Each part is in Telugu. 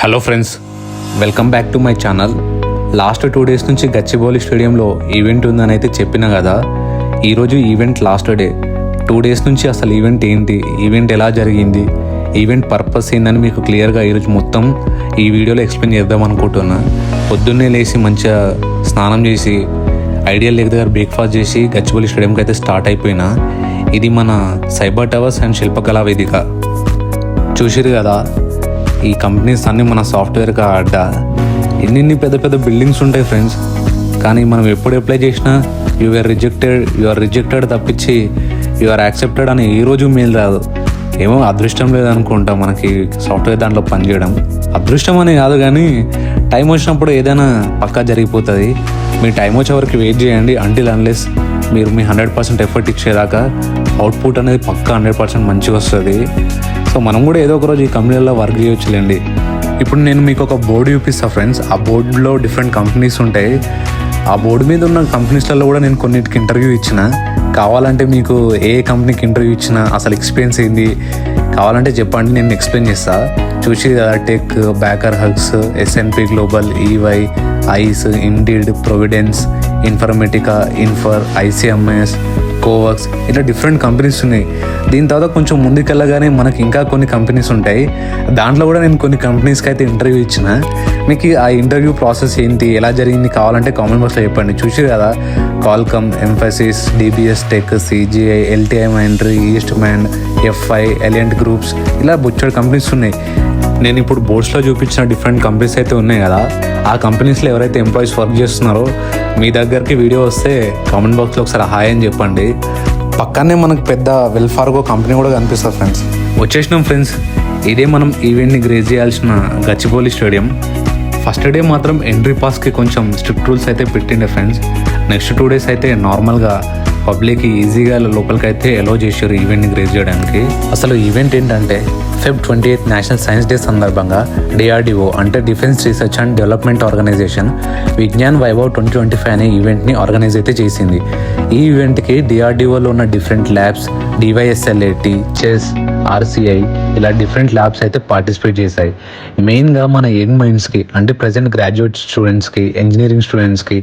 Hello friends, welcome back to my channel. Last 2 days నుంచి గచ్చిబౌలి స్టేడియంలో ఈవెంట్ ఉందని అయితే చెప్పిన కదా. ఈరోజు ఈవెంట్ లాస్ట్ డే. 2 days నుంచి అసలు ఈవెంట్ ఏంటి, ఈవెంట్ ఎలా జరిగింది, ఈవెంట్ పర్పస్ ఏందని మీకు క్లియర్గా ఈరోజు మొత్తం ఈ వీడియోలో ఎక్స్ప్లెయిన్ చేద్దాం అనుకుంటున్నా. పొద్దున్నే లేచి మంచిగా స్నానం చేసి ఐడియల్ లేక్ దగ్గర బ్రేక్ఫాస్ట్ చేసి గచ్చిబౌలి స్టేడియంకి అయితే స్టార్ట్ అయిపోయినా. ఇది మన సైబర్ టవర్స్ అండ్ శిల్పకళా వేదిక. చూసిరు కదా, ఈ కంపెనీస్ అన్నీ మన సాఫ్ట్వేర్గా అడ్డా. ఎన్ని పెద్ద పెద్ద బిల్డింగ్స్ ఉంటాయి ఫ్రెండ్స్, కానీ మనం ఎప్పుడు అప్లై చేసినా యు ఆర్ రిజెక్టెడ్ తప్పించి యు ఆర్ యాక్సెప్టెడ్ అని ఏ రోజు మెయిల్ రాదు. ఏమో అదృష్టం లేదనుకుంటా మనకి సాఫ్ట్వేర్ దాంట్లో పనిచేయడం. అదృష్టం అని కాదు, కానీ టైం వచ్చినప్పుడు ఏదైనా పక్కా జరిగిపోతుంది. మీ టైం వచ్చే వరకు వెయిట్ చేయండి. అంటిల్ అన్లెస్ మీరు మీ 100% ఎఫర్ట్ ఇచ్చేదాకా అవుట్పుట్ అనేది పక్కా 100% మంచిగా వస్తుంది. సో మనం కూడా ఏదో ఒక రోజు ఈ కంపెనీలో వర్క్ చేయొచ్చులేండి. ఇప్పుడు నేను మీకు ఒక బోర్డు చూపిస్తాను ఫ్రెండ్స్. ఆ బోర్డులో డిఫరెంట్ కంపెనీస్ ఉంటాయి. ఆ బోర్డు మీద ఉన్న కంపెనీస్లలో కూడా నేను కొన్నిటికి ఇంటర్వ్యూ ఇచ్చిన. కావాలంటే మీకు ఏ కంపెనీకి ఇంటర్వ్యూ ఇచ్చినా అసలు ఎక్స్పీరియన్స్ ఏంది కావాలంటే చెప్పండి, నేను ఎక్స్ప్లెయిన్ చేస్తా. చూసి కదా, tech, Baker Hughes, S N P global, EY, ఐస్, Indeed, Providence, Informatica, Infor, I C M S, coworks, ఇట్లా డిఫరెంట్ కంపెనీస్ ఉన్నాయి. దీని తర్వాత కొంచెం ముందుకెళ్ళగానే మనకి ఇంకా కొన్ని కంపెనీస్ ఉంటాయి. దాంట్లో కూడా నేను కొన్ని కంపెనీస్కి అయితే ఇంటర్వ్యూ ఇచ్చిన. మీకు ఆ ఇంటర్వ్యూ ప్రాసెస్ ఏంటి, ఎలా జరిగింది కావాలంటే కామెంట్ బాక్స్లో చెప్పండి. చూసి కదా, కాల్కమ్, Mphasis, DBS tech, CGI, LTI Mindtree, ఈస్ట్ మైండ్, ఎఫ్ఐ, ఎలియంట్ గ్రూప్స్, ఇలా బొచ్చడు కంపెనీస్ ఉన్నాయి. నేను ఇప్పుడు బోర్డ్స్లో చూపించిన డిఫరెంట్ కంపెనీస్ అయితే ఉన్నాయి కదా, ఆ కంపెనీస్లో ఎవరైతే ఎంప్లాయీస్ వర్క్ చేస్తున్నారో మీ దగ్గరికి వీడియో వస్తే కామెంట్ బాక్స్లో ఒకసారి హాయ్ అని చెప్పండి. పక్కనే మనకు పెద్ద వెల్ఫార్గో కంపెనీ కూడా కనిపిస్తుంది ఫ్రెండ్స్. వచ్చేసినాం ఫ్రెండ్స్. ఇదే మనం ఈవెంట్ని గ్రేజ్ చేయాల్సిన గచ్చిబౌలి స్టేడియం. ఫస్ట్ డే మాత్రం ఎంట్రీ పాస్కి కొంచెం స్ట్రిక్ట్ రూల్స్ అయితే పెట్టిండే ఫ్రెండ్స్. నెక్స్ట్ 2 days అయితే నార్మల్గా పబ్లిక్ ఈజీగా లోపలికి అయితే అలో చేశారు ఈవెంట్ని గ్రేజ్ చేయడానికి. అసలు ఈవెంట్ ఏంటంటే Feb 28 నేషనల్ సైన్స్ డే సందర్భంగా డిఆర్డిఓ అంటే defence research and development organisation Vigyan Vaibhav 2025 అనే ఈవెంట్ని ఆర్గనైజ్ అయితే చేసింది. ఈ ఈవెంట్కి డిఆర్డిఓలో ఉన్న డిఫరెంట్ ల్యాబ్స్, డివైఎస్ఎల్ఏటి, చెస్, ఆర్సిఐ, ఇలా డిఫరెంట్ ల్యాబ్స్ అయితే పార్టిసిపేట్ చేశాయి. మెయిన్గా మన యంగ్ మైండ్స్కి అంటే ప్రజెంట్ గ్రాడ్యుయేట్ స్టూడెంట్స్కి, ఇంజనీరింగ్ స్టూడెంట్స్కి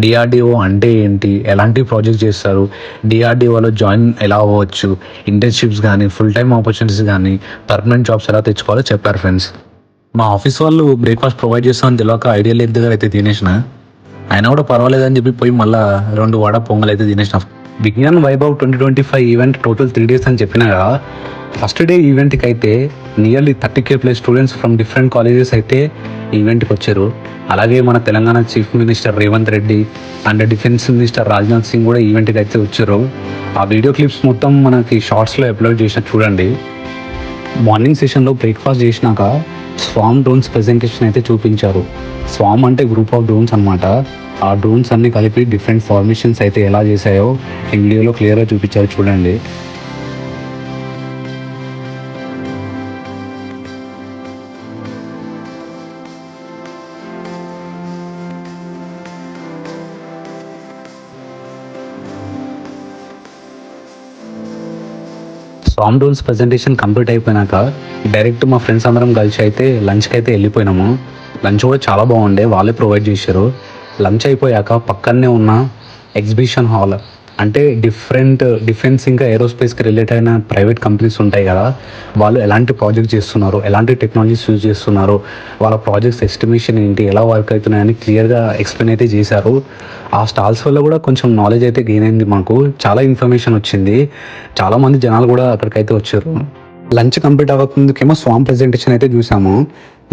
డిఆర్డిఓ అంటే ఏంటి, ఎలాంటి ప్రాజెక్ట్స్ చేస్తారు, డిఆర్డిఓలో జాయిన్ ఎలా అవ్వచ్చు, ఇంటర్న్షిప్స్ కానీ, ఫుల్ టైమ్ ఆపర్చునిటీస్ కానీ, పర్మనెంట్ జాబ్స్ ఎలా తెచ్చుకోవాలో చెప్పారు ఫ్రెండ్స్. మా ఆఫీస్ వాళ్ళు బ్రేక్ఫాస్ట్ ప్రొవైడ్ చేస్తామని తెలియక ఐడియల్ లేక్ దగ్గర అయితే తినేసిన. అయినా కూడా పర్వాలేదని చెప్పి పోయి మళ్ళీ 2 వడ పొంగల్ అయితే తినేసిన. Vigyan Vaibhav 2025 event total 3 days అని చెప్పినా కదా. ఫస్ట్ డే ఈవెంట్కి అయితే nearly 30,000+ students from different colleges అయితే ఈవెంట్కి వచ్చారు. అలాగే మన Telangana chief minister Revanth Reddy and defence minister Rajnath Singh కూడా ఈవెంట్కి అయితే వచ్చారు. ఆ వీడియో క్లిప్స్ మొత్తం మనకి షార్ట్స్లో అప్లోడ్ చేసిన చూడండి. మార్నింగ్ సెషన్లో బ్రేక్ఫాస్ట్ చేసినాక స్వామ్ డ్రోన్స్ ప్రెజెంటేషన్ అయితే చూపించారు. స్వామ్ అంటే గ్రూప్ ఆఫ్ డ్రోన్స్ అనమాట. ఆ డ్రోన్స్ అన్ని కలిపి డిఫరెంట్ ఫార్మేషన్స్ అయితే ఎలా చేశాయో ఈ వీడియోలో క్లియర్గా చూపించారు చూడండి. స్వామ్ డ్రోన్స్ ప్రజెంటేషన్ కంప్లీట్ అయిపోయినాక డైరెక్ట్ మా ఫ్రెండ్స్ అందరం కలిసి అయితే లంచ్కి అయితే వెళ్ళిపోయినాము. లంచ్ కూడా చాలా బాగుండే, వాళ్ళే ప్రొవైడ్ చేశారు. లంచ్ అయిపోయాక పక్కనే ఉన్న ఎగ్జిబిషన్ హాల్ అంటే డిఫెన్స్ ఇంకా ఏరోస్పేస్కి రిలేటెడ్ అయిన ప్రైవేట్ కంపెనీస్ ఉంటాయి కదా, వాళ్ళు ఎలాంటి ప్రాజెక్ట్ చేస్తున్నారు, ఎలాంటి టెక్నాలజీస్ యూజ్ చేస్తున్నారు, వాళ్ళ ప్రాజెక్ట్స్ ఎస్టిమేషన్ ఏంటి, ఎలా వర్క్ అవుతున్నాయని క్లియర్గా ఎక్స్ప్లెయిన్ అయితే చేశారు. ఆ స్టాల్స్ వల్ల కూడా కొంచెం నాలెడ్జ్ అయితే గెయిన్ అయింది. మాకు చాలా ఇన్ఫర్మేషన్ వచ్చింది. చాలామంది జనాలు కూడా అక్కడికైతే వచ్చారు. లంచ్ కంప్లీట్ అవ్వకముందుకేమో స్వామ్ ప్రెజెంటేషన్ అయితే చూసాము.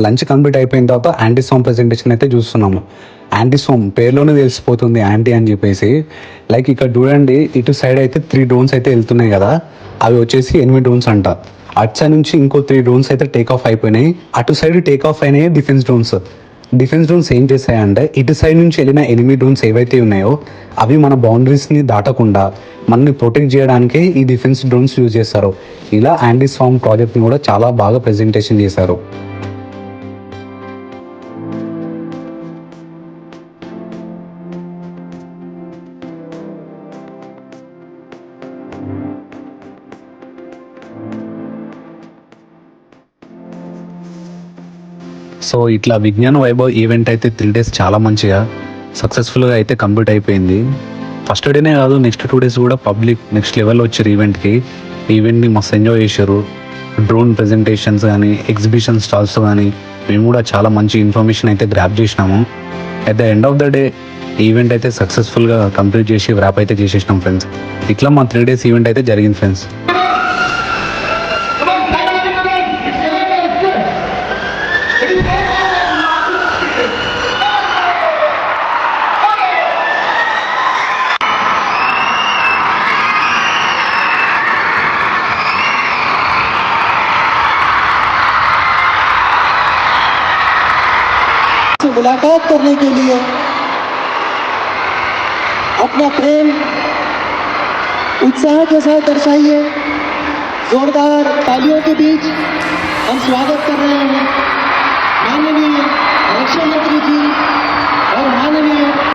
లంచ్ కంప్లీట్ అయిపోయిన తర్వాత యాంటీ స్వామ్ ప్రెజెంటేషన్ అయితే చూస్తున్నాము. యాంటీ స్వామ్ పేరులోనే తెలిసిపోతుంది యాంటీ అని చెప్పేసి. లైక్ ఇక్కడ చూడండి, ఇటు సైడ్ అయితే 3 drones అయితే వెళ్తున్నాయి కదా, అవి వచ్చేసి 8 drones అంట. అటు సైడ్ నుంచి ఇంకో 3 drones అయితే టేక్ ఆఫ్ అయిపోయినాయి. అటు సైడ్ టేక్ ఆఫ్ అయినాయి డిఫెన్స్ డ్రోన్స్ ఏం చేశాయంటే ఇటు సైడ్ నుంచి వెళ్ళిన ఎనిమీ డ్రోన్స్ ఏవైతే ఉన్నాయో అవి మన బౌండరీస్ని దాటకుండా మనల్ని ప్రొటెక్ట్ చేయడానికే ఈ డిఫెన్స్ డ్రోన్స్ యూజ్ చేస్తారు. ఇలా యాంటీ స్వామ్ ప్రాజెక్ట్ని కూడా చాలా బాగా ప్రెజెంటేషన్ చేశారు. సో ఇట్లా విజ్ఞాన్ వైభవ్ ఈవెంట్ అయితే 3 days చాలా మంచిగా సక్సెస్ఫుల్గా అయితే కంప్లీట్ అయిపోయింది. ఫస్ట్ డేనే కాదు, నెక్స్ట్ 2 days కూడా పబ్లిక్ నెక్స్ట్ లెవెల్లో వచ్చారు ఈవెంట్కి. ఈవెంట్ని మస్తు ఎంజాయ్ చేశారు. డ్రోన్ ప్రెజెంటేషన్స్ కానీ, ఎగ్జిబిషన్ స్టాల్స్ కానీ మేము కూడా చాలా మంచి ఇన్ఫర్మేషన్ అయితే గ్రాప్ చేసినాము. At the end of the day event అయితే సక్సెస్ఫుల్గా కంప్లీట్ చేసి ర్యాప్ అయితే చేసేసినాం ఫ్రెండ్స్. ఇట్లా మా 3 days ఈవెంట్ అయితే జరిగింది ఫ్రెండ్స్. मुलाकात करने के लिए अपना प्रेम उत्साह के साथ दर्शाइए. जोरदार तालियों के बीच हम स्वागत कर रहे हैं